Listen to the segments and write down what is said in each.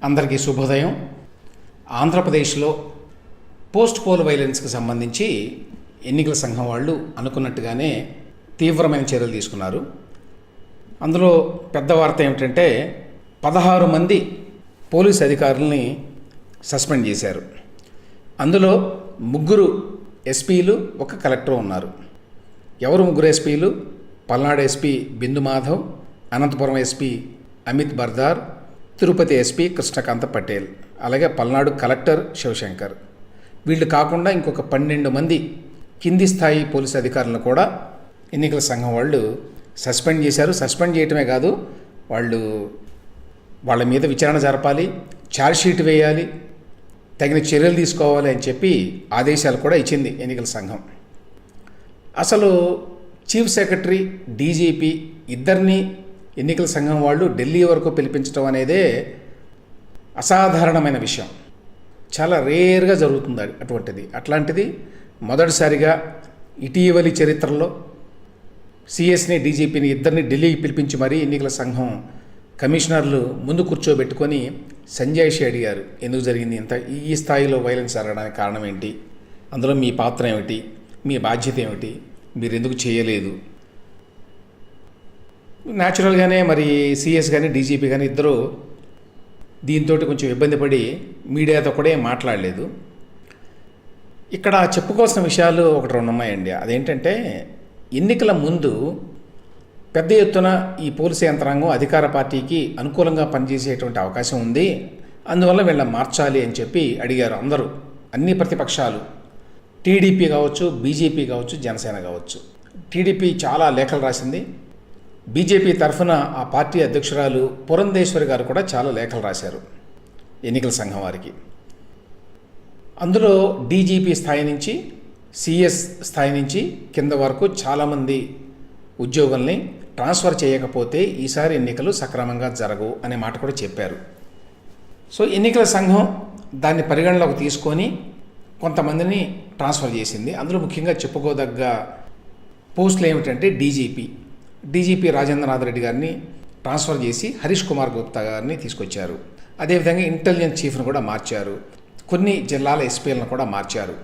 అందరికీ శుభోదయం. ఆంధ్రప్రదేశ్లో పోస్ట్ పోల్ వైలెన్స్కి సంబంధించి ఎన్నికల సంఘం వాళ్ళు అనుకున్నట్టుగానే తీవ్రమైన చర్యలు తీసుకున్నారు. అందులో పెద్ద వార్త ఏమిటంటే 16 మంది పోలీస్ అధికారుల్ని సస్పెండ్ చేశారు. అందులో 3 ఎస్పీలు, 1 కలెక్టర్ ఉన్నారు. ఎవరు 3 ఎస్పీలు? పల్నాడు ఎస్పీ బిందు మాధవ్, అనంతపురం ఎస్పీ అమిత్ బర్దార్, తిరుపతి ఎస్పీ కృష్ణకాంత పటేల్, అలాగే పల్నాడు కలెక్టర్ శివశంకర్. వీళ్ళు కాకుండా ఇంకొక 12 మంది కింది స్థాయి పోలీసు అధికారులను కూడా ఎన్నికల సంఘం వాళ్ళు సస్పెండ్ చేశారు. సస్పెండ్ చేయటమే కాదు, వాళ్ళ మీద విచారణ జరపాలి, ఛార్జ్షీట్ వేయాలి, తగిన చర్యలు తీసుకోవాలి అని చెప్పి ఆదేశాలు కూడా ఇచ్చింది ఎన్నికల సంఘం. అసలు చీఫ్ సెక్రటరీ, డీజీపీ ఇద్దరిని ఎన్నికల సంఘం వాళ్ళు ఢిల్లీ వరకు పిలిపించడం అనేదే అసాధారణమైన విషయం. చాలా రేర్గా జరుగుతుంది అట్లాంటిది మొదటిసారిగా ఇటీవలి చరిత్రలో సిఎస్ని, డీజీపీని ఇద్దరిని ఢిల్లీకి పిలిపించి మరీ ఎన్నికల సంఘం కమిషనర్లు ముందు కూర్చోబెట్టుకొని సంజయ్షి అడిగారు, ఎందుకు జరిగింది ఇంత ఈ స్థాయిలో వైలెన్స్ జరగడానికి కారణం ఏంటి, అందులో మీ పాత్ర ఏమిటి, మీ బాధ్యత ఏమిటి, మీరు ఎందుకు చేయలేదు. న్యాచురల్గానే మరి సిఎస్ కానీ డీజీపీ కానీ ఇద్దరు దీంతో కొంచెం ఇబ్బంది పడి మీడియాతో కూడా ఏం మాట్లాడలేదు. ఇక్కడ చెప్పుకోవాల్సిన విషయాలు 1-2 ఉన్నాయండి. అదేంటంటే, ఎన్నికల ముందు పెద్ద ఎత్తున ఈ పోలీసు యంత్రాంగం అధికార పార్టీకి అనుకూలంగా పనిచేసేటువంటి అవకాశం ఉంది, అందువల్ల వీళ్ళని మార్చాలి అని చెప్పి అడిగారు అందరూ, అన్ని ప్రతిపక్షాలు. టీడీపీ కావచ్చు, బీజేపీ కావచ్చు, జనసేన కావచ్చు. టీడీపీ చాలా లేఖలు రాసింది. బీజేపీ తరఫున ఆ పార్టీ అధ్యక్షురాలు పురంధేశ్వరి గారు కూడా చాలా లేఖలు రాశారు ఎన్నికల సంఘం వారికి. అందులో డీజీపీ స్థాయి నుంచి, సిఎస్ స్థాయి నుంచి కింద వరకు చాలామంది ఉద్యోగుల్ని ట్రాన్స్ఫర్ చేయకపోతే ఈసారి ఎన్నికలు సక్రమంగా జరగవు అనే మాట కూడా చెప్పారు. సో ఎన్నికల సంఘం దాన్ని పరిగణలోకి తీసుకొని కొంతమందిని ట్రాన్స్ఫర్ చేసింది. అందులో ముఖ్యంగా చెప్పుకోదగ్గ పోస్టులు ఏమిటంటే, డీజీపీ రాజేంద్రనాథ్ రెడ్డి గారిని ట్రాన్స్ఫర్ చేసి హరీష్ కుమార్ గుప్తా గారిని తీసుకొచ్చారు. అదేవిధంగా ఇంటెలిజెన్స్ చీఫ్ను కూడా మార్చారు. కొన్ని జిల్లాల ఎస్పీలను కూడా మార్చారు.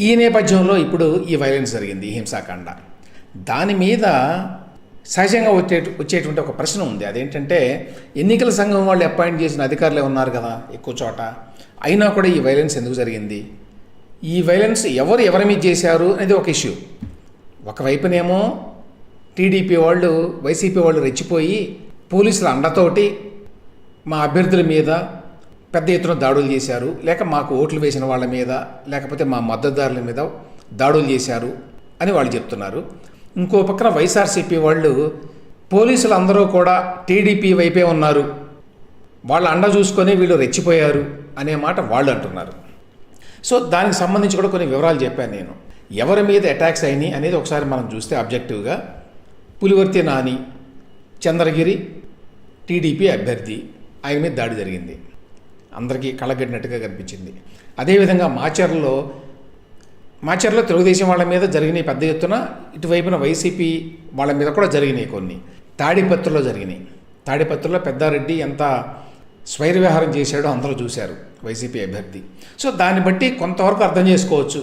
ఈ నేపథ్యంలో ఇప్పుడు ఈ వైలెన్స్ జరిగింది, ఈ హింసాకాండ. దాని మీద సహజంగా వచ్చేటువంటి ఒక ప్రశ్న ఉంది. అదేంటంటే, ఎన్నికల సంఘం వాళ్ళు అపాయింట్ చేసిన అధికారులే ఉన్నారు కదా ఎక్కువ చోట, అయినా కూడా ఈ వైలెన్స్ ఎందుకు జరిగింది, ఈ వైలెన్స్ ఎవరి మీద చేశారు అనేది ఒక ఇష్యూ. ఒకవైపునేమో టీడీపీ వాళ్ళు, వైసీపీ వాళ్ళు రెచ్చిపోయి పోలీసుల అండతోటి మా అభ్యర్థుల మీద పెద్ద ఎత్తున దాడులు చేశారు, లేక మాకు ఓట్లు వేసిన వాళ్ళ మీద, లేకపోతే మా మద్దతుదారుల మీద దాడులు చేశారు అని వాళ్ళు చెప్తున్నారు. ఇంకో పక్కన వైఎస్ఆర్సీపీ వాళ్ళు పోలీసులు అందరూ కూడా టీడీపీ వైపే ఉన్నారు, వాళ్ళ అండ చూసుకొని వీళ్ళు రెచ్చిపోయారు అనే మాట వాళ్ళు అంటున్నారు. సో దానికి సంబంధించి కూడా కొన్ని వివరాలు చెప్పాను నేను. ఎవరి మీద అటాక్స్ అయినాయి అనేది ఒకసారి మనం చూస్తే ఆబ్జెక్టివ్గా, పులివర్తి నాని, చంద్రగిరి టీడీపీ అభ్యర్థి, ఆయన మీద దాడి జరిగింది, అందరికీ కళ్ళగట్టినట్టుగా కనిపించింది. అదేవిధంగా మాచర్లలో తెలుగుదేశం వాళ్ళ మీద జరిగినాయి పెద్ద ఎత్తున, ఇటువైపున వైసీపీ వాళ్ళ మీద కూడా జరిగినాయి కొన్ని. తాడిపత్రిలో జరిగినాయి. తాడిపత్రిలో పెద్దారెడ్డి ఎంత స్వైర వ్యవహారం చేశాడో అందరూ చూశారు, వైసీపీ అభ్యర్థి. సో దాన్ని బట్టి కొంతవరకు అర్థం చేసుకోవచ్చు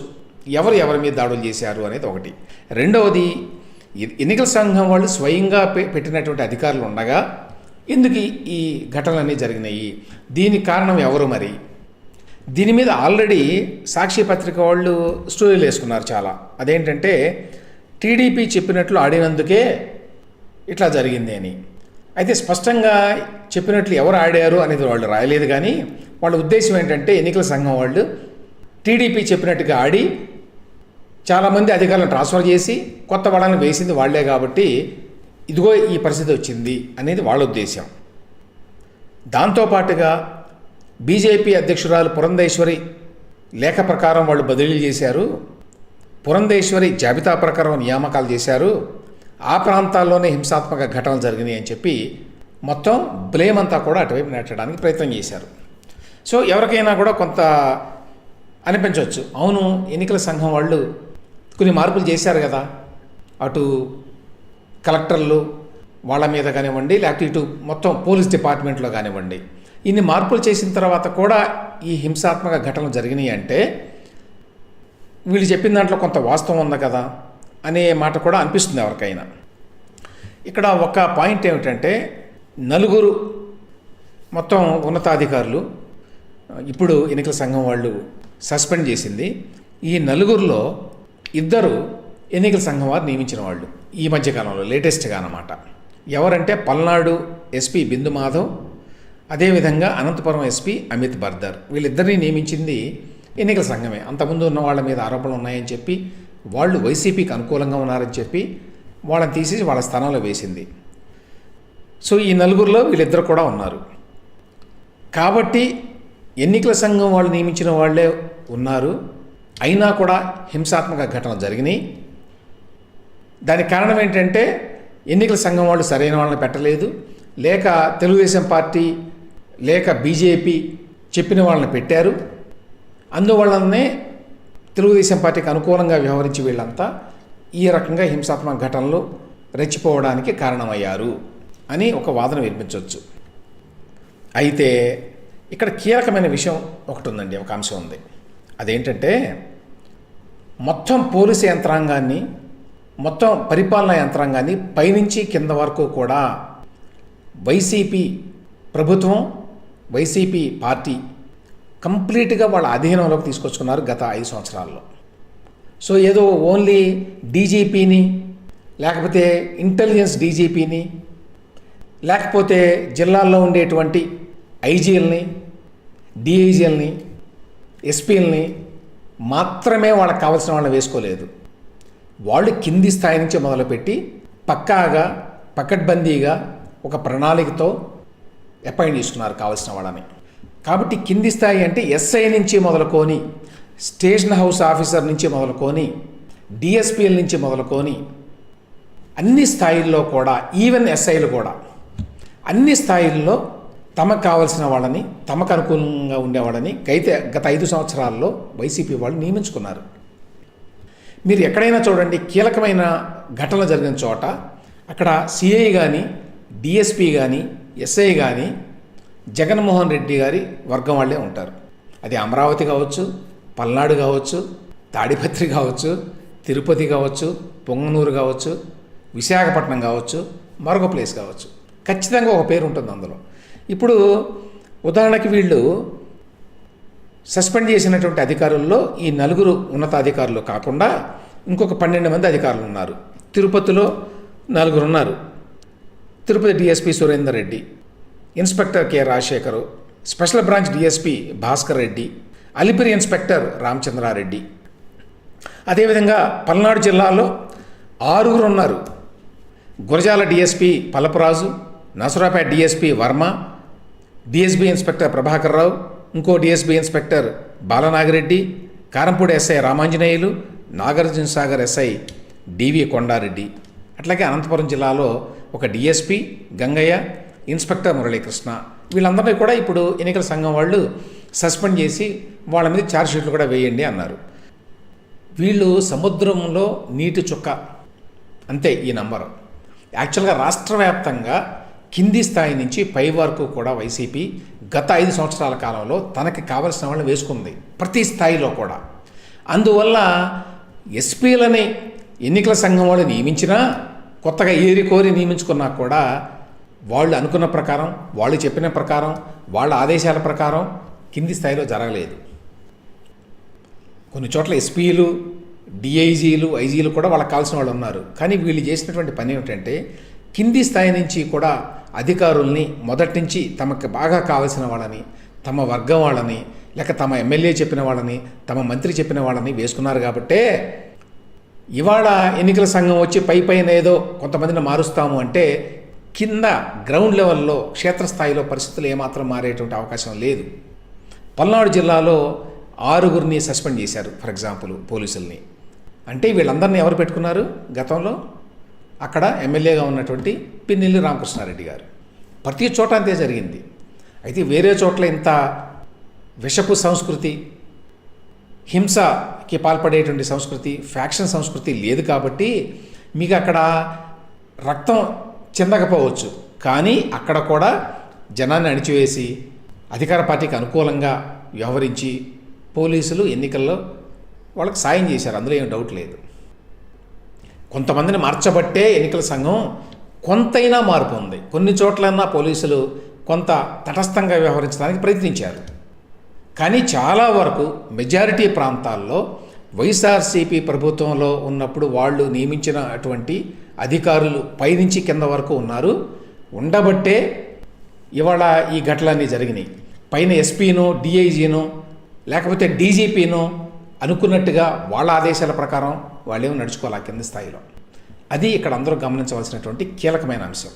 ఎవరి మీద దాడులు చేశారు అనేది ఒకటి. రెండవది, ఎన్నికల సంఘం వాళ్ళు స్వయంగా పెట్టినటువంటి అధికారులు ఉండగా ఎందుకు ఈ ఘటనలన్నీ జరిగినాయి, దీనికి కారణం ఎవరు మరి? దీని మీద ఆల్రెడీ సాక్షి పత్రిక వాళ్ళు స్టోరీలు వేసుకున్నారు చాలా. అదేంటంటే, టీడీపీ చెప్పినట్లు ఆడినందుకే ఇట్లా జరిగింది అని. అయితే స్పష్టంగా చెప్పినట్లు ఎవరు ఆడారు అనేది వాళ్ళు రాయలేదు. కానీ వాళ్ళ ఉద్దేశం ఏంటంటే, ఎన్నికల సంఘం వాళ్ళు టీడీపీ చెప్పినట్టుగా ఆడి చాలామంది అధికారులను ట్రాన్స్ఫర్ చేసి కొత్త వాళ్ళని వేసింది వాళ్లే కాబట్టి ఇదిగో ఈ పరిస్థితి వచ్చింది అనేది వాళ్ళ ఉద్దేశం. దాంతోపాటుగా బీజేపీ అధ్యక్షురాలు పురంధేశ్వరి లేఖ ప్రకారం వాళ్ళు బదిలీలు చేశారు, పురంధేశ్వరి జాబితా ప్రకారం నియామకాలు చేశారు, ఆ ప్రాంతాల్లోనే హింసాత్మక ఘటనలు జరిగినాయి అని చెప్పి మొత్తం బ్లేమ్ అంతా కూడా అటువైపు నెట్టడానికి ప్రయత్నం చేశారు. సో ఎవరికైనా కూడా కొంత అనిపించవచ్చు, అవును ఎన్నికల సంఘం వాళ్ళు కొన్ని మార్పులు చేశారు కదా, అటు కలెక్టర్లు వాళ్ళ మీద కానివ్వండి, లేకపోతే ఇటు మొత్తం పోలీస్ డిపార్ట్మెంట్లో కానివ్వండి, ఇన్ని మార్పులు చేసిన తర్వాత కూడా ఈ హింసాత్మక ఘటనలు జరిగినాయి అంటే వీళ్ళు చెప్పిన దాంట్లో కొంత వాస్తవం ఉంది కదా అనే మాట కూడా అనిపిస్తుంది ఎవరికైనా. ఇక్కడ ఒక పాయింట్ ఏమిటంటే, నలుగురు మొత్తం ఉన్నతాధికారులు ఇప్పుడు ఎన్నికల సంఘం వాళ్ళు సస్పెండ్ చేసింది. ఈ నలుగురిలో ఇద్దరు ఎన్నికల సంఘం వారు నియమించిన వాళ్ళు ఈ మధ్యకాలంలో లేటెస్ట్గా అన్నమాట. ఎవరంటే పల్నాడు ఎస్పీ బిందు మాధవ్, అదేవిధంగా అనంతపురం ఎస్పీ అమిత్ బర్దర్. వీళ్ళిద్దరినీ నియమించింది ఎన్నికల సంఘమే. అంతకుముందు ఉన్న వాళ్ళ మీద ఆరోపణలు ఉన్నాయని చెప్పి, వాళ్ళు వైసీపీకి అనుకూలంగా ఉన్నారని చెప్పి వాళ్ళని తీసేసి వాళ్ళ స్థానంలో వేసింది. సో ఈ నలుగురిలో వీళ్ళిద్దరు కూడా ఉన్నారు. కాబట్టి ఎన్నికల సంఘం వాళ్ళు నియమించిన వాళ్ళే ఉన్నారు, అయినా కూడా హింసాత్మక ఘటనలు జరిగినాయి. దానికి కారణం ఏంటంటే ఎన్నికల సంఘం వాళ్ళు సరైన వాళ్ళని పెట్టలేదు, లేక తెలుగుదేశం పార్టీ లేక బీజేపీ చెప్పిన వాళ్ళని పెట్టారు. అందువల్లనే తెలుగుదేశం పార్టీకి అనుకూలంగా వ్యవహరించి వీళ్ళంతా ఈ రకంగా హింసాత్మక ఘటనలు రెచ్చిపోవడానికి కారణమయ్యారు అని ఒక వాదన వినిపించవచ్చు. అయితే ఇక్కడ కీలకమైన విషయం ఒకటి ఉందండి, ఒక అంశం ఉంది. అదేంటంటే, మొత్తం పోలీసు యంత్రాంగాన్ని, మొత్తం పరిపాలనా యంత్రాంగాన్ని పైనుంచి కింద వరకు కూడా వైసీపీ ప్రభుత్వం, వైసీపీ పార్టీ కంప్లీట్గా వాళ్ళ అధీనంలోకి తీసుకొచ్చుకున్నారు గత 5 సంవత్సరాల్లో. సో ఏదో ఓన్లీ డీజీపీని, లేకపోతే ఇంటెలిజెన్స్ డీజీపీని, లేకపోతే జిల్లాల్లో ఉండేటువంటి ఐజీలని, డిఐజీలని, ఎస్పీలని మాత్రమే వాళ్ళకి కావాల్సిన వాళ్ళని వేసుకోలేదు. వాళ్ళు కింది స్థాయి నుంచి మొదలుపెట్టి పక్కాగా పకడ్బందీగా ఒక ప్రణాళికతో అపాయింట్ చేసుకున్నారు కావాల్సిన వాళ్ళని. కాబట్టి కింది స్థాయి అంటే ఎస్ఐ నుంచి మొదలుకొని, స్టేషన్ హౌస్ ఆఫీసర్ నుంచి మొదలుకొని, డిఎస్పీల నుంచి మొదలుకొని అన్ని స్థాయిల్లో కూడా, ఈవెన్ ఎస్ఐలు కూడా అన్ని స్థాయిల్లో తమకు కావాల్సిన వాళ్ళని, తమకు అనుకూలంగా ఉండేవాళ్ళని గత 5 సంవత్సరాల్లో వైసీపీ వాళ్ళు నియమించుకున్నారు. మీరు ఎక్కడైనా చూడండి, కీలకమైన ఘటనలు జరిగిన చోట అక్కడ సిఐ కానీ, డిఎస్పీ కానీ, ఎస్ఐ కానీ జగన్మోహన్ రెడ్డి గారి వర్గం వాళ్ళే ఉంటారు. అది అమరావతి కావచ్చు, పల్నాడు కావచ్చు, తాడిపత్రి కావచ్చు, తిరుపతి కావచ్చు, పొంగనూరు కావచ్చు, విశాఖపట్నం కావచ్చు, మరొక ప్లేస్ కావచ్చు, ఖచ్చితంగా ఒక పేరు ఉంటుంది అందులో. ఇప్పుడు ఉదాహరణకి వీళ్ళు సస్పెండ్ చేసినటువంటి అధికారుల్లో ఈ నలుగురు ఉన్నతాధికారులు కాకుండా ఇంకొక 12 మంది అధికారులు ఉన్నారు. తిరుపతిలో 4 ఉన్నారు. Tirupati DSP Surender Reddy, inspector K Rajasekhar, special branch DSP Bhaskar Reddy, Alipiri inspector Ramachandra Reddy. అదేవిధంగా పల్నాడు జిల్లాలో 6 ఉన్నారు. Gurajala DSP Pallaparaju, Narasaraopet DSP Varma, DSB inspector Prabhakar Rao, ఇంకో DSB inspector Balanagireddy, Karampudi SI Ramanjaneyulu, Nagarjuna Sagar SI DV Kondareddy. అట్లాగే అనంతపురం జిల్లాలో ఒక డిఎస్పీ గంగయ్య, ఇన్స్పెక్టర్ మురళీకృష్ణ. వీళ్ళందరినీ కూడా ఇప్పుడు ఎన్నికల సంఘం వాళ్ళు సస్పెండ్ చేసి వాళ్ళ మీద ఛార్జ్షీట్లు కూడా వేయండి అన్నారు. వీళ్ళు సముద్రంలో నీటి చుక్క అంతే ఈ నంబరు. యాక్చువల్గా రాష్ట్ర వ్యాప్తంగా కింది స్థాయి నుంచి పై వరకు కూడా వైసీపీ గత 5 సంవత్సరాల కాలంలో తనకి కావలసిన వాళ్ళని వేసుకుంది ప్రతి స్థాయిలో కూడా. అందువల్ల ఎస్పీలని ఎన్నికల సంఘం వాళ్ళు నియమించినా, కొత్తగా ఏరి కోరి నియమించుకున్నా కూడా వాళ్ళు అనుకున్న ప్రకారం, వాళ్ళు చెప్పిన ప్రకారం, వాళ్ళ ఆదేశాల ప్రకారం కింది స్థాయిలో జరగలేదు. కొన్ని చోట్ల ఎస్పీలు, డిఐజీలు, ఐజీలు కూడా వాళ్ళకి కావాల్సిన వాళ్ళు ఉన్నారు. కానీ వీళ్ళు చేసినటువంటి పని ఏమిటంటే, కింది స్థాయి నుంచి కూడా అధికారుల్ని మొదటి నుంచి తమకు బాగా కావాల్సిన వాళ్ళని, తమ వర్గం వాళ్ళని, లేక తమ ఎమ్మెల్యే చెప్పిన వాళ్ళని, తమ మంత్రి చెప్పిన వాళ్ళని వేసుకున్నారు. కాబట్టే ఇవాళ ఎన్నికల సంఘం వచ్చి పైన ఏదో కొంతమందిని మారుస్తాము అంటే కింద గ్రౌండ్ లెవెల్లో, క్షేత్రస్థాయిలో పరిస్థితులు ఏమాత్రం మారేటువంటి అవకాశం లేదు. పల్నాడు జిల్లాలో 6 సస్పెండ్ చేశారు ఫర్ ఎగ్జాంపుల్ పోలీసుల్ని. అంటే వీళ్ళందరినీ ఎవరు పెట్టుకున్నారు? గతంలో అక్కడ ఎమ్మెల్యేగా ఉన్నటువంటి పిన్నెల్లి రామకృష్ణారెడ్డి గారు. ప్రతి చోట అంతే జరిగింది. అయితే వేరే చోట్ల ఇంత విషపు సంస్కృతి, హింసకి పాల్పడేటువంటి సంస్కృతి, ఫ్యాక్షన్ సంస్కృతి లేదు. కాబట్టి మీకు అక్కడ రక్తం చెందకపోవచ్చు, కానీ అక్కడ కూడా జనాన్ని అణిచివేసి అధికార పార్టీకి అనుకూలంగా వ్యవహరించి పోలీసులు ఎన్నికల్లో వాళ్ళకి సాయం చేశారు, అందులో ఏం డౌట్ లేదు. కొంతమందిని మార్చబట్టే ఎన్నికల సంఘం కొంతైనా మార్పు ఉంది. కొన్ని చోట్లన్నా పోలీసులు కొంత తటస్థంగా వ్యవహరించడానికి ప్రయత్నించారు. కానీ చాలా వరకు మెజారిటీ ప్రాంతాల్లో వైఎస్ఆర్సీపీ ప్రభుత్వంలో ఉన్నప్పుడు వాళ్ళు నియమించిన అటువంటి అధికారులు పైనుంచి కింద వరకు ఉన్నారు. ఉండబట్టే ఇవాళ ఈ ఘటనలన్నీ జరిగినాయి. పైన ఎస్పీనో డిఐజీనో లేకపోతే డీజీపీనో అనుకున్నట్టుగా వాళ్ళ ఆదేశాల ప్రకారం వాళ్ళేమో నడుచుకోవాలి కింద స్థాయిలో. అది ఇక్కడ అందరూ గమనించవలసినటువంటి కీలకమైన అంశం.